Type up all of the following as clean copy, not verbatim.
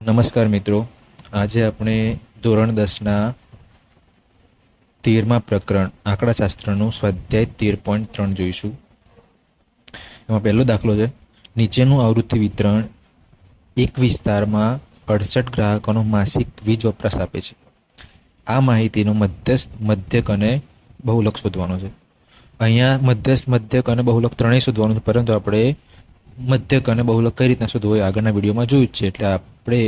નમસ્કાર મિત્રો, આજે આપણે ધોરણ 10ના 13મા પ્રકરણ આંકડાશાસ્ત્રનું સ્વાધ્યાય 13.3 જોઈશું. એમાં પહેલો દાખલો છે, નીચેનું આવૃત્તિ વિતરણ એક વિસ્તારમાં 68 ગ્રાહકોનો માસિક વીજ વપરાશ આપે છે. આ માહિતીનો મધ્યસ્થ, મધ્યક અને બહુલક શોધવાનો છે. અહીંયા મધ્યસ્થ, મધ્યક અને બહુલક ત્રણેય શોધવાનું છે, પરંતુ આપણે મધ્યક અને બહુલક કઈ રીતના શોધવું એ આગળના વિડીયોમાં જોયું જ છે. એટલે આપણે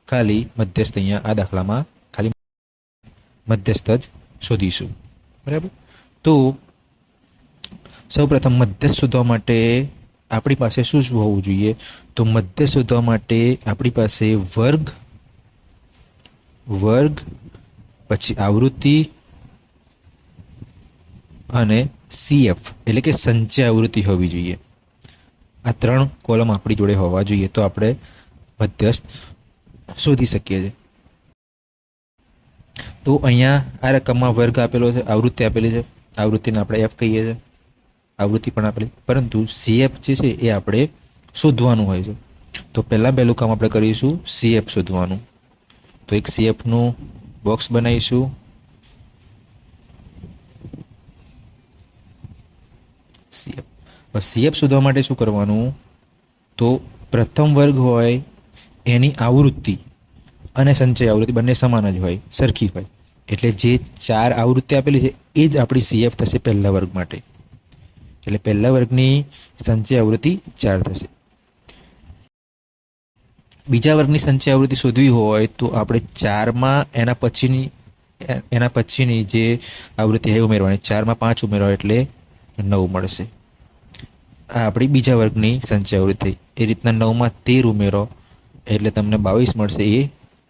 ખાલી મધ્યસ્થ અહીંયા આ દાખલામાં ખાલી મધ્યસ્થ જ શોધીશું. બરાબર. તો સૌપ્રથમ મધ્યસ્થ શોધવા માટે આપણી પાસે શું શું હોવું જોઈએ? તો મધ્યસ્થ શોધવા માટે આપણી પાસે વર્ગ પછી આવૃત્તિ અને CF એટલે કે સંચય આવૃત્તિ હોવી જોઈએ. આ ત્રણ કોલમ આપણી જોડે હોવા જોઈએ, તો આપણે મધ્યસ્થ શોધી શકીએ છીએ. તો અહીંયા આ રકમમાં વર્ગ આપેલો છે, આવૃત્તિ આપેલી છે, આવૃત્તિને આપણે F કહીએ છીએ, આવૃત્તિ પણ આપેલી, પરંતુ CF જે છે એ આપણે શોધવાનું હોય છે. તો પહેલું કામ આપણે કરીશું CF શોધવાનું. તો એક CF નું બોક્સ બનાવીશું. CF શોધવા માટે શું કરવાનું? તો પ્રથમ વર્ગ હોય એની આવૃત્તિ અને સંચય આવૃત્તિ બંને સમાન જ હોય, સરખી હોય. એટલે જે 4 આવૃત્તિ આપેલી છે એ જ આપણી CF થશે પહેલા વર્ગ માટે. એટલે પહેલા વર્ગની સંચય આવૃત્તિ 4 થશે. બીજા વર્ગની સંચય આવૃત્તિ શોધવી હોય તો આપણે 4માં એના પછીની જે આવૃત્તિ છે ઉમેરવાની. 4માં 5 ઉમેરવા એટલે 9 મળશે. આ આપણી બીજા વર્ગની સંચય આવૃત્તિ. એ રીતના 9માં 13 ઉમેરો એટલે તમને 22 મળશે. એ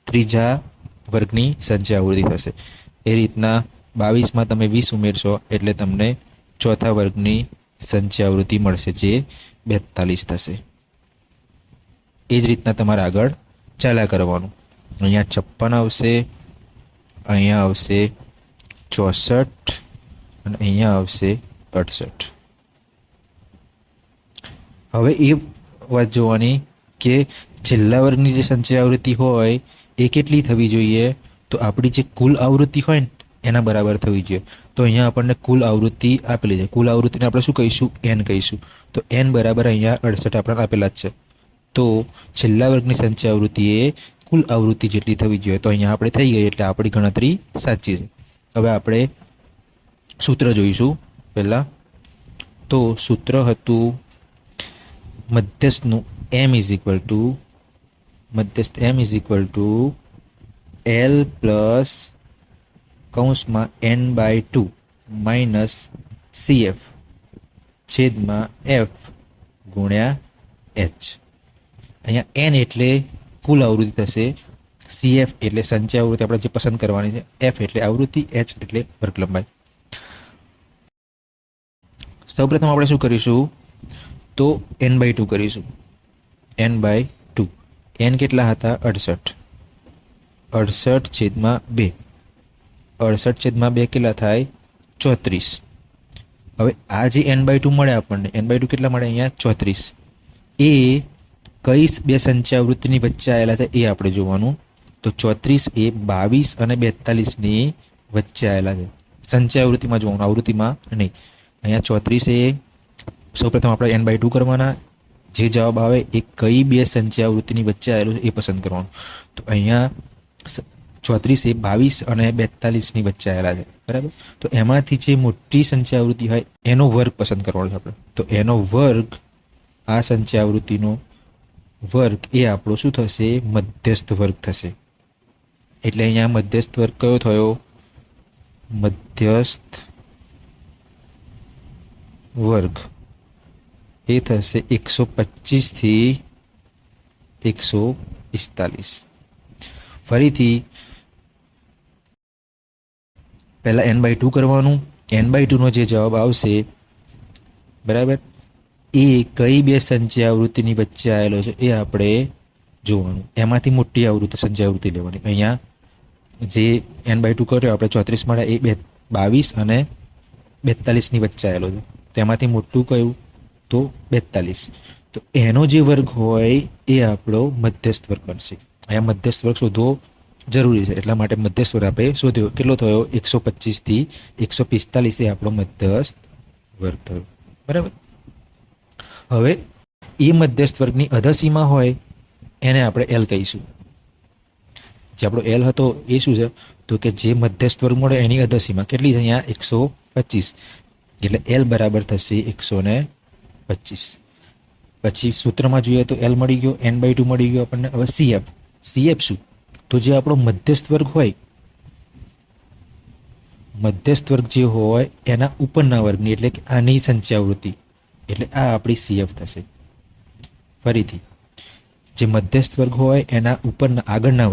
ત્રીજા વર્ગની સંચય આવૃત્તિ થશે. એ રીતના 22માં તમે 20 ઉમેરશો એટલે તમને ચોથા વર્ગની સંચય આવૃત્તિ મળશે, જે 42 થશે. એ જ રીતના તમારે આગળ ચાલ્યા કરવાનું. અહીંયા 56 આવશે, અહીંયા આવશે 64 અને અહીંયા આવશે 68. હવે એ વાત જોવાની કે છેલ્લા વર્ગની જે સંચય આવૃત્તિ હોય એ કેટલી થવી જોઈએ? તો આપણી જે કુલ આવૃત્તિ હોય ને એના બરાબર થવી જોઈએ. તો અહીંયા આપણને કુલ આવૃત્તિ આપેલી છે. કુલ આવૃત્તિને આપણે શું કહીશું? N કહીશું. તો N બરાબર અહીંયા 68 આપણને આપેલા જ છે. તો છેલ્લા વર્ગની સંચય આવૃત્તિ એ કુલ આવૃત્તિ જેટલી થવી જોઈએ. તો અહીંયા આપણે થઈ ગઈ, એટલે આપણી ગણતરી સાચી છે. હવે આપણે સૂત્ર જોઈશું પહેલા. તો સૂત્ર હતું મધ્યસ્થનું M is equal to L plus કૌંસમાં N/2 માઇનસ CF છેદમાં F ગુણ્યા H. અહીંયા N એટલે કુલ આવૃત્તિ થશે, CF એટલે સંચય આવૃત્તિ આપણે જે પસંદ કરવાની છે, F એટલે આવૃત્તિ, H એટલે વર્ગ લંબાઈ. સૌપ્રથમ આપણે શું કરીશું? તો N/2 કરીશું. N/2. N કેટલા હતા? 68. 68 છેદમાં 2. 68 છેદમાં 2 કેટલા થાય? 34. હવે આ જે N/2 મળે આપણને, N/2 કેટલા મળે? અહીંયા 34. એ કઈ બે સંચય આવૃત્તિની વચ્ચે આવેલા છે એ આપણે જોવાનું. તો 34 એ 22 અને 42ની વચ્ચે આવેલા છે. સંચય આવૃત્તિમાં જોવાનું, આવૃત્તિમાં નહીં. અહીંયા 34 એ સૌપ્રથમ આપણે N/2 કરવાના. જે જવાબ આવે એ કઈ બે સંચય આવૃત્તિની વચ્ચે આવેલું છે એ પસંદ કરવાનું. તો અહીંયા 34 એ 22 અને 42ની વચ્ચે આવેલા છે. બરાબર. તો એમાંથી જે મોટી સંચય આવૃત્તિ હોય એનો વર્ગ પસંદ કરવાનો છે આપણે. તો એનો વર્ગ, આ સંચય આવૃત્તિનો વર્ગ એ આપણો શું થશે? મધ્યસ્થ વર્ગ થશે. એટલે અહીંયા મધ્યસ્થ વર્ગ કયો થયો? મધ્યસ્થ વર્ગ એ થશે 125 થી 145. ફરીથી પહેલા N/2 કરવાનું. N/2 નો જે જવાબ આવશે, બરાબર, એ કઈ બે સંચય આવૃત્તિની વચ્ચે આવેલો છે એ આપણે જોવાનું. એમાંથી મોટી આવૃત્તિ સંચય આવૃત્તિ લેવાની. અહીંયા જે N/2 કર્યો આપણે 34 મળે એ 22 અને 42ની વચ્ચે આવેલો છે. તેમાંથી મોટું કયું? તો 42. તો એનો જે વર્ગ હોય એ આપણો મધ્યસ્થ વર્ગ બનશે. અહીંયા મધ્યસ્થ વર્ગ શોધવો જરૂરી છે, એટલા માટે મધ્યસ્થ વર્ગ આપણે શોધ્યો. કેટલો થયો? 125 થી 145 એ આપણો મધ્યસ્થ વર્ગ થયો. બરાબર. હવે એ મધ્યસ્થ વર્ગની અધસીમા હોય એને આપણે એલ કહીશું. જે આપણો એલ હતો એ શું છે? તો કે જે મધ્યસ્થ વર્ગ મળે એની અધસીમા કેટલી છે? અહીંયા 125, એટલે એલ બરાબર થશે 125. પછી સૂત્રમાં જોઈએ તો એલ મળી ગયો, n/2 મળી ગયો આપણને. હવે સીએફ શું? તો જે આપણો મધ્યસ્થ વર્ગ હોય, મધ્યસ્થ વર્ગ જે હોય એના ઉપરના વર્ગની, એટલે કે આની સંચયાવૃત્તિ, એટલે આ આપણી સીએફ થશે. ફરીથી, જે મધ્યસ્થ વર્ગ હોય એના ઉપરના આગળના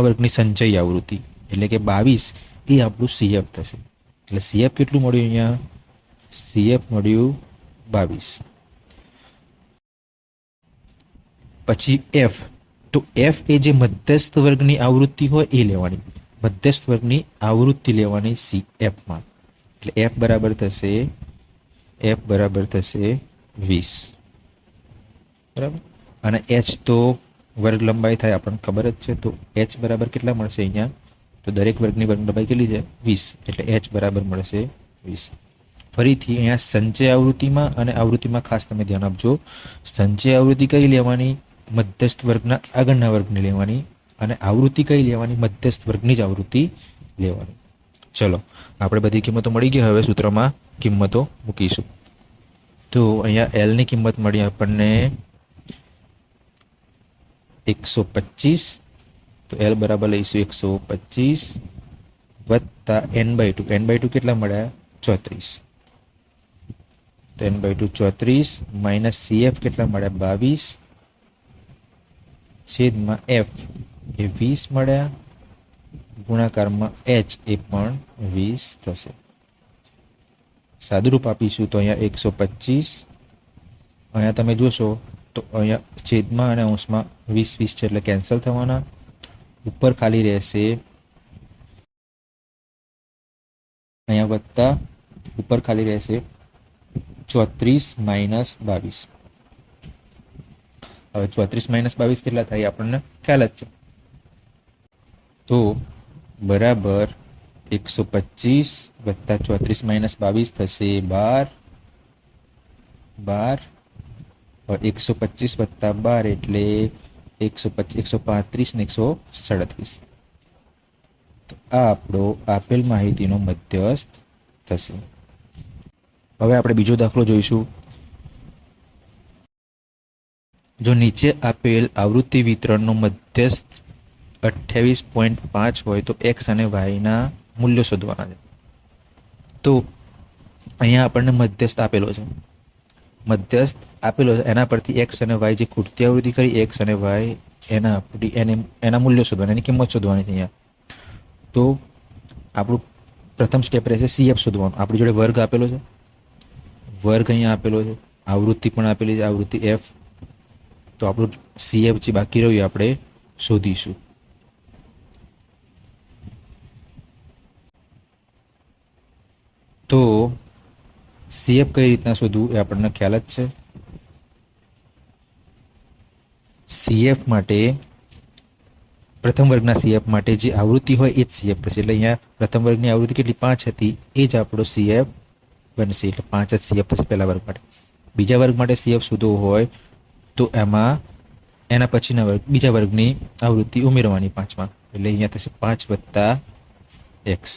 વર્ગની સંચય આવૃત્તિ, એટલે કે 22, એ આપણું સીએફ થશે. એટલે સીએફ કેટલું મળ્યું? અહીંયા સીએફ મળ્યું 22. પછી એફ. તો એફ એ જે મધ્યસ્થ વર્ગની આવૃત્તિ હોય એ લેવાની, મધ્યસ્થ વર્ગની આવૃત્તિ લેવાની સીએફમાં. એટલે એફ બરાબર થશે 20. બરાબર. અને એચ તો વર્ગ લંબાઈ થાય, આપણને ખબર જ છે. તો એચ બરાબર કેટલા મળશે અહીંયા? તો દરેક વર્ગની વર્ગ લંબાઈ કેટલી છે? 20. એટલે એચ બરાબર મળશે 20. ફરીથી અહીંયા સંચય આવૃત્તિમાં અને આવૃત્તિમાં ખાસ તમે ધ્યાન આપજો. સંચય આવૃત્તિ કઈ લેવાની? મધ્યસ્થ વર્ગના આગળના વર્ગની લેવાની. અને આવૃત્તિ કઈ લેવાની? મધ્યસ્થ વર્ગની જ આવૃત્તિ લેવાની. ચલો, આપણે બધી કિંમતો મળી ગઈ. હવે સૂત્રમાં કિંમતો મૂકીશું. તો અહીંયા એલ ની કિંમત મળી આપણને 125. તો એલ બરાબર લઈશું 125 વત્તા n/2. n/2 કેટલા મળ્યા? 34. તો n/2 34 માઇનસ સીએફ કેટલા મળ્યા? 22 છેદમાં એફ એ 20 મળ્યા, ગુણાકારમાં એચ એ પણ 20 થશે. સાદુરૂપ આપીશું તો અહીંયા 125, અહીંયા તમે જોશો તો અહીંયા છેદમાં અને અંશમાં 20 છે, એટલે કેન્સલ થવાના. ઉપર ખાલી રહેશે, અહીંયા વત્તા, ઉપર ખાલી રહેશે 34 માઇનસ 22. હવે 34 માઇનસ 22 કેટલા થાય આપણને ખ્યાલ જ છે. તો બરાબર 125 વત્તા 34 માઇનસ 22 થશે 12. 125 વત્તા 12 એટલે 135 ને 137. તો આ આપણો આપેલ માહિતીનો મધ્યસ્થ થશે. હવે આપણે બીજો દાખલો જોઈશું. જો નીચે આપેલ આવૃત્તિ વિતરણનો મધ્યસ્થ 28.5 હોય તો એક્સ અને વાયના મૂલ્યો શોધવાના છે. તો અહીંયા આપણને મધ્યસ્થ આપેલો છે. એના પરથી એક્સ અને વાય જે ખૂટતી આવૃત્તિ કરી, એક્સ અને વાય એના મૂલ્યો શોધવાના, એની કિંમત શોધવાની છે અહીંયા. તો આપણું પ્રથમ સ્ટેપ રહેશે સીએફ શોધવાનું. આપણી જોડે વર્ગ આપેલો છે, વર્ગ અહીંયા આપેલો છે, આવૃત્તિ પણ આપેલી છે, આવૃત્તિ એફ. તો આપણું સીએફ જે બાકી રહ્યું આપણે શોધીશું. તો સીએફ કઈ રીતના શોધવું એ આપણને ખ્યાલ જ છે. સીએફ માટે, પ્રથમ વર્ગના સીએફ માટે જે આવૃત્તિ હોય એ જ સીએફ થશે. એટલે અહીંયા પ્રથમ વર્ગની આવૃત્તિ કેટલી? 5 હતી, એ જ આપણો સીએફ બનશે. એટલે 5 જ સીએફ થશે પહેલા વર્ગ માટે. બીજા વર્ગ માટે સીએફ શોધવો હોય તો એમાં એના પછીના વર્ગ, બીજા વર્ગની આવૃત્તિ ઉમેરવાની 5માં. એટલે અહીંયા થશે 5 વત્તા એક્સ.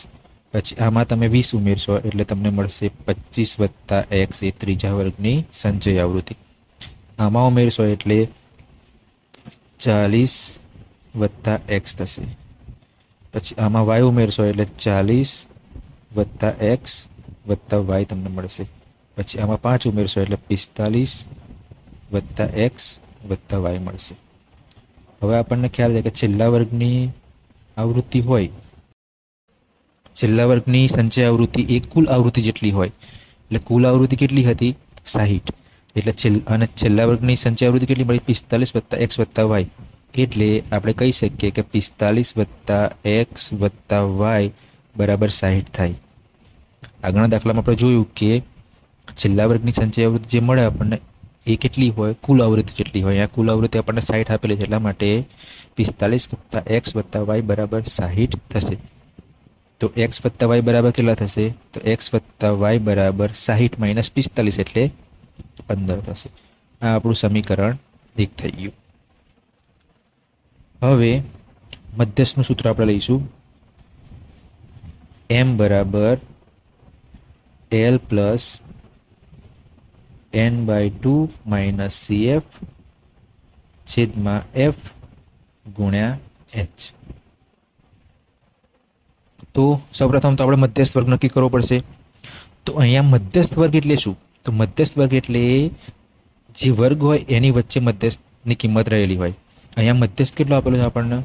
પછી આમાં તમે 20 ઉમેરશો એટલે તમને મળશે 25 વત્તા એક્સ, એ ત્રીજા વર્ગની સંચય આવૃત્તિ. આમાં ઉમેરશો એટલે 40 વત્તા એક્સ થશે. પછી આમાં વાય ઉમેરશો એટલે 40 વત્તા એક્સ વત્તા વાય તમને મળશે. પછી આમાં 5 ઉમેરશો એટલે 45 વત્તા એક્સ વત્તા વાય મળશે. હવે આપણને ખ્યાલ છે કે છેલ્લા વર્ગની આવૃત્તિ હોય, છેલ્લા વર્ગની સંચય આવૃત્તિ એ કુલ આવૃત્તિ જેટલી હોય. એટલે કુલ આવૃત્તિ કેટલી હતી? 60. એટલે છેલ્લા વર્ગની સંચય આવૃત્તિ કેટલી મળી? 45 વત્તા એક્સ વત્તા વાય. એટલે આપણે કહી શકીએ કે 45 વત્તા એક્સ વત્તા વાય બરાબર 60 થાય. આગળના દાખલામાં આપણે જોયું કે છેલ્લા વર્ગની સંચય આવૃત્તિ જે મળે આપણને એ કેટલી હોય? કુલ આવૃત્તિ જેટલી હોય. અહીંયા કુલ આવૃત્તિ આપણને 60 આપેલી છે, એટલા માટે 45 + x + y બરાબર 60 થશે. તો x + y બરાબર કેટલા થશે? તો x + y બરાબર 60 - 45 એટલે 15 થશે. આ આપણું સમીકરણ 1 થઈ ગયું. હવે મધ્યસ્થનું સૂત્ર આપણે લઈશું. m બરાબર l plus n/2 minus cf છેદમાં f ગુણ્યા h. તો સૌપ્રથમ તો આપણે મધ્યસ્થ વર્ગ નક્કી કરવો પડશે. તો અહીંયા મધ્યસ્થ વર્ગ એટલે શું? તો મધ્યસ્થ વર્ગ એટલે જે વર્ગ હોય એની વચ્ચે મધ્યસ્થની કિંમત રહેલી હોય. અહીંયા મધ્યસ્થ કેટલો આપેલો છે આપણને?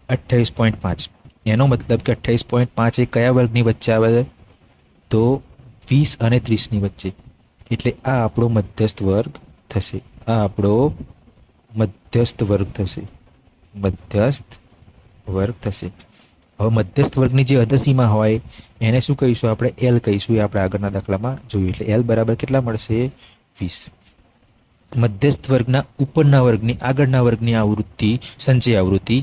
28.5. એનો મતલબ કે 28.5 એ કયા વર્ગની વચ્ચે આવે છે? તો 20 અને 30ની વચ્ચે. એટલે આ આપણો મધ્યસ્થ વર્ગ થશે. આ આપણો મધ્યસ્થ વર્ગ થશે. મધ્યસ્થ વર્ગ થશે. હવે મધ્યસ્થ વર્ગની જે અધસીમા હોય એને શું કહીશું? આપણે એલ કહીશું. એ આપણે આગળના દાખલામાં જોયું. એટલે એલ બરાબર કેટલા મળશે? 20. મધ્યસ્થ વર્ગના ઉપરના વર્ગની આગળના વર્ગની આવૃત્તિ, સંચય આવૃત્તિ,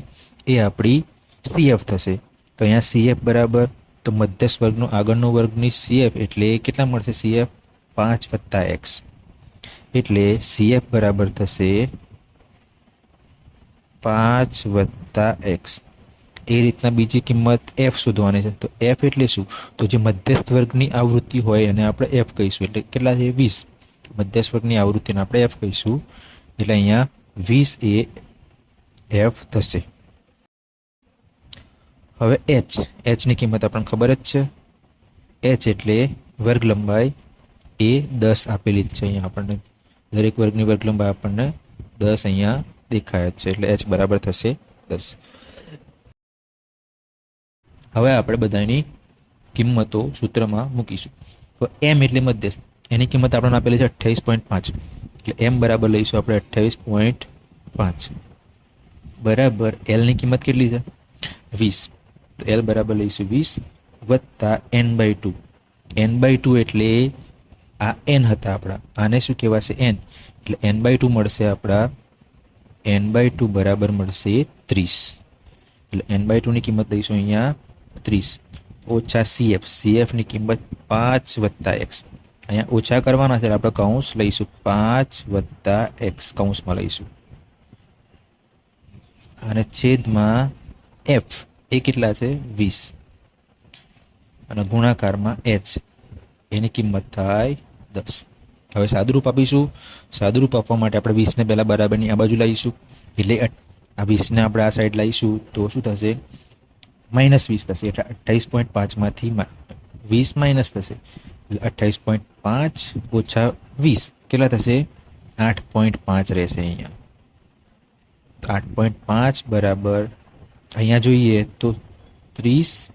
એ આપણી સીએફ થશે. તો અહીંયા સીએફ બરાબર, તો મધ્યસ્થ વર્ગનો આગળનો વર્ગની સીએફ એટલે કેટલા મળશે? CF 5 + x. એટલે સીએફ બરાબર થશે 5 + x. એ રીતના બીજી કિંમત એફ શોધવાની છે. તો એફ એટલે શું? તો જે મધ્યસ્થ વર્ગની આવૃત્તિ હોય એને આપણે એફ કહીશું. એટલે કેટલા છે? 20. મધ્યસ્થ વર્ગની આવૃત્તિને આપણે એફ કહીશું. એટલે અહીંયા 20 એ એફ થશે. હવે એચની કિંમત આપણને ખબર જ છે. એચ એટલે વર્ગ લંબાઈ એ 10 આપેલી જ છે. અહીંયા આપણને દરેક વર્ગની વર્ગ લંબાઈ આપણને 10 અહીંયા દેખાય જ છે. એટલે એચ બરાબર થશે 10. હવે આપણે બધાની કિંમતો સૂત્રમાં મૂકીશું. તો એમ એટલે મધ્યસ્થ, એની કિંમત આપણને આપેલી છે 28.5. એટલે એમ બરાબર લઈશું આપણે 28.5 બરાબર એલની કિંમત કેટલી છે? 20. તો એલ બરાબર લઈશું 20 વત્તા n/2. n/2 એટલે આ n હતા આપણા, આને શું કહેવાશે? n. એટલે n/2 મળશે આપણા, n/2 બરાબર મળશે 30. એટલે n/2 ની કિંમત લઈશું અહીંયા 30 ઓછા cf ની કિંમત 5 + x. અહીંયા ઓછા કરવાના છે, આપણે કૌંસ લઈશું 5 + x કૌંસમાં લઈશું, અને છેદમાં f એ કેટલા છે? 20, અને ગુણાકારમાં h એની કિંમત થાય 10. હવે સાદુરૂપ આપીશું. સાદુરૂપ આપવા માટે આપણે 20 ને પહેલા બરાબરની આ બાજુ લાવીશું. એટલે આ 20 ને આપણે આ સાઈડ લાવીશું તો શું થશે? -20 થશે. એટલે 28.5 માંથી 20 માઇનસ થશે. એટલે 28.5 ઓછા 20 કેટલા થશે? 8.5 રહેશે અહીંયા. 8.5 બરાબર અહીંયા જોઈએ તો 30.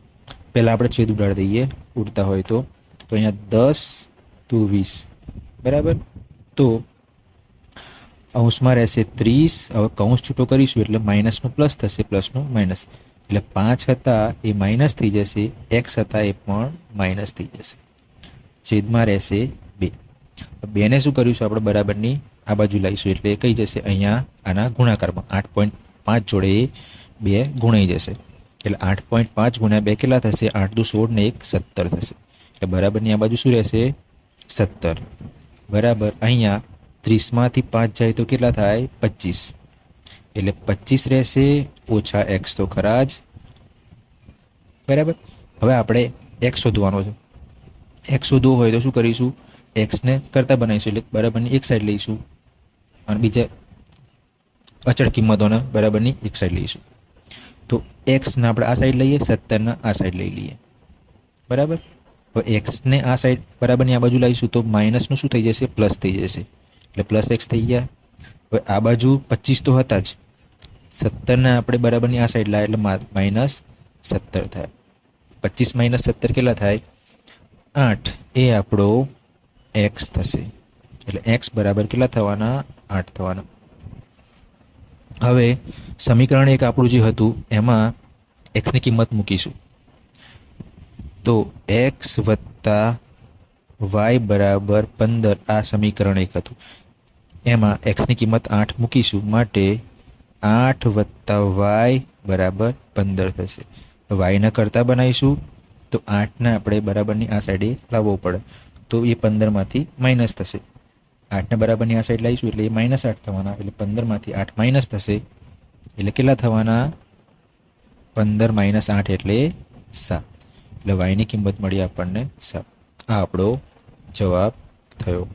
પહેલાં આપણે છેદ ઉડાડી દઈએ ઉડતા હોય તો અહીંયા 10 × 20 બરાબર. તો અંશમાં રહેશે 30. હવે કૌંસ છૂટો કરીશું એટલે માઇનસનું પ્લસ થશે, પ્લસનું માઇનસ. એટલે 5 હતા એ માઇનસ થઈ જશે, એક્સ હતા એ પણ માઇનસ થઈ જશે. છેદમાં રહેશે 2. 2ને શું કરીશું આપણે? બરાબરની આ બાજુ લાવીશું. એટલે કઈ જશે? અહીંયા આના ગુણાકારમાં 8.5 જોડે 2 ગુણાઈ જશે. એટલે 8.5 × 2 કેટલા થશે? 8 × 16 ને 1 17 થશે. એટલે બરાબરની આ બાજુ શું રહેશે? 17 બરાબર. અહીંયા 30 માંથી 5 જાય તો કેટલા થાય? 25. એટલે 25 રહેશે, ઓછા એક્સ તો ખરા જ બરાબર. હવે આપણે એક્સ શોધવાનો છે. એક્સ શોધવો હોય તો શું કરીશું? એક્સને કરતા બનાવીશું. એટલે બરાબરની એક સાઈડ લઈશું અને બીજા અચળ કિંમતોને બરાબરની એક સાઈડ લઈશું. તો એક્સને આપણે આ સાઈડ લઈએ, 17ને આ સાઈડ લઈ લઈએ બરાબર. હવે એક્સને આ સાઈડ બરાબરની આ બાજુ લાવીશું તો માઇનસનું શું થઈ જશે? પ્લસ થઈ જશે. એટલે પ્લસ એક્સ થઈ ગયા. હવે આ બાજુ 25 તો હતા જ, 17ને આપણે બરાબરની આ સાઈડ લાવીએ એટલે -17 થાય. 25 - 17 કેટલા થાય? 8. એ આપણો એક્સ થશે. એટલે એક્સ બરાબર કેટલા થવાના? 8 થવાના. હવે સમીકરણ 1 આપણું જે હતું એમાં એક્સની કિંમત મૂકીશું. તો x + y બરાબર 15 આ સમીકરણ 1 હતું. એમાં એક્સની કિંમત 8 મૂકીશું, માટે 8 વત્તા વાય બરાબર 15 થશે. વાયના કરતા બનાવીશું તો 8ને આપણે બરાબરની આ સાઈડે લાવવો પડે, તો એ 15માંથી માઇનસ થશે. 8ને બરાબરની આ સાઈડ લાવીશું એટલે એ -8 થવાના, એટલે 15માંથી 8 માઇનસ થશે, એટલે કેટલા થવાના? 15 - 8 એટલે 7. એટલે વાયની કિંમત મળી આપણને 7. આ આપણો જવાબ થયો.